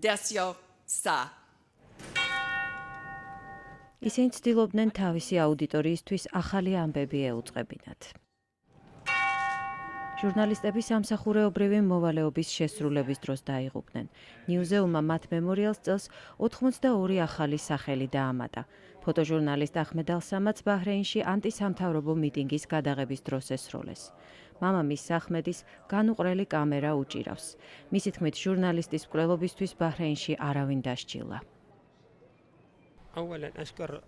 desio sa. ისინი ცდილობდნენ თავისი აუდიტორიისთვის ახალი ამბები ეუწყებინათ. ჟურნალისტები სამსახურეობრივი მოვალეობის შესრულების დროს დაიღუპნენ. ნიუზეუმმა მათ მემორიალს წელს 82 ახალი სახელი დაამატა. ფოტოჟურნალისტ ახმედ ალ-სამადს ბაჰრეინში ანტისამთავრობო მიტინგის გადაღების დროს ესროლეს. მამამისს ახმედის განუყრელი კამერა უჭირავს. მისი თქმით, ჟურნალისტის მკვლელობისთვის ბაჰრეინში არავინ დასჯილა.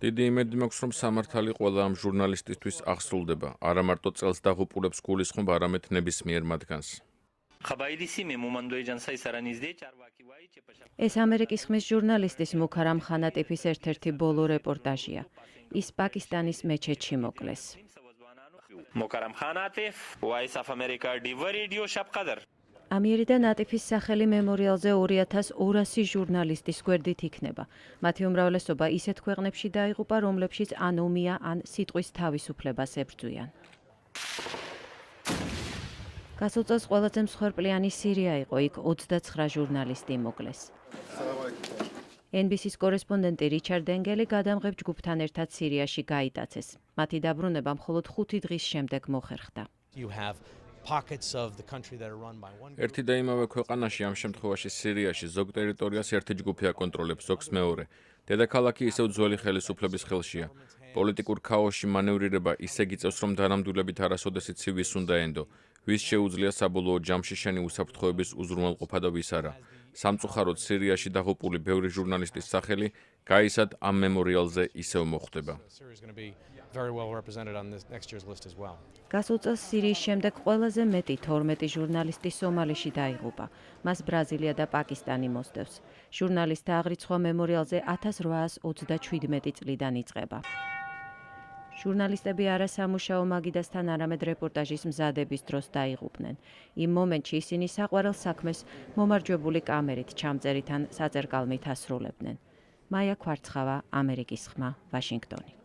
დიდი იმედი მაქვს, რომ სამართალი ყველა ამ ჟურნალისტისთვის აღსრულდება. არა მარტო წელს დაღუპულებს გულისხმობ, არამედ ნებისმიერ მათგანს. ეს ამერიკის ხმის ჟურნალისტის მუქარამ ხანატიფის ერთ-ერთი ბოლო რეპორტაჟია. ის პაკისტანის მეჩეთში მოკლეს. ამიერიდან ატიფის სახელი მემორიალზე 2200 ჟურნალისტის გვერდით იქნება. მათი უმრავლესობა ისეთ ქვეყნებში დაიღუპა, რომლებშიც ან ომია, ან სიტყვის თავისუფლებას ებრძვიან. გასულ წელს ყველაზე მსხვერპლიანი სირია იყო, იქ 29 ჟურნალისტი მოკლეს. NBC-ს კორესპონდენტი რიჩარდ ენგელი გადამღებ ჯგუფთან ერთად სირიაში გაიტაცეს. მათი დაბრუნება მხოლოდ 5 დღის შემდეგ მოხერხდა. ერთი და იმავე ქვეყანაში, ამ შემთხვევაში სირიაში, ზოგ ტერიტორიას ერთი ჯგუფი აკონტროლებს, ზოგს მეორე. დედაქალაქი ისევ ძველი ხელისუფლების ხელშია. პოლიტიკურ ქაოსში მანევრირება ისე გიწევს, რომ დანამდვილებით არასოდეს იცი ვის უნდა ენდო, ვის შეუძლია საბოლოო ჯამში შენი უსაფრთხოების უზრუნველყოფა და ვის არა. სამწუხაროდ სირიაში დაღუპული ბევრი ჟურნალისტის სახელი გაისად ამ მემორიალზე ისევ მოხვდება. გასულ წელს სირიის შემდეგ ყველაზე მეტი 12 ჟურნალისტი სომალიში დაიღუპა. მას ბრაზილია და პაკისტანი მოსდევს. ჟურნალისტთა აღრიცხვა მემორიალზე 1827 წლიდან იწყება. ჟურნალისტები არა სამუშაო მაგიდასთან, არამედ რეპორტაჟის მზადების დროს დაიღუპნენ. იმ მომენტში ისინი საყვარელ საქმეს მომარჯვებული კამერით, ჩამწერით ან საწერკალმით ასრულებდნენ. მაია ქვარცხავა, ამერიკის ხმა, ვაშინგტონი.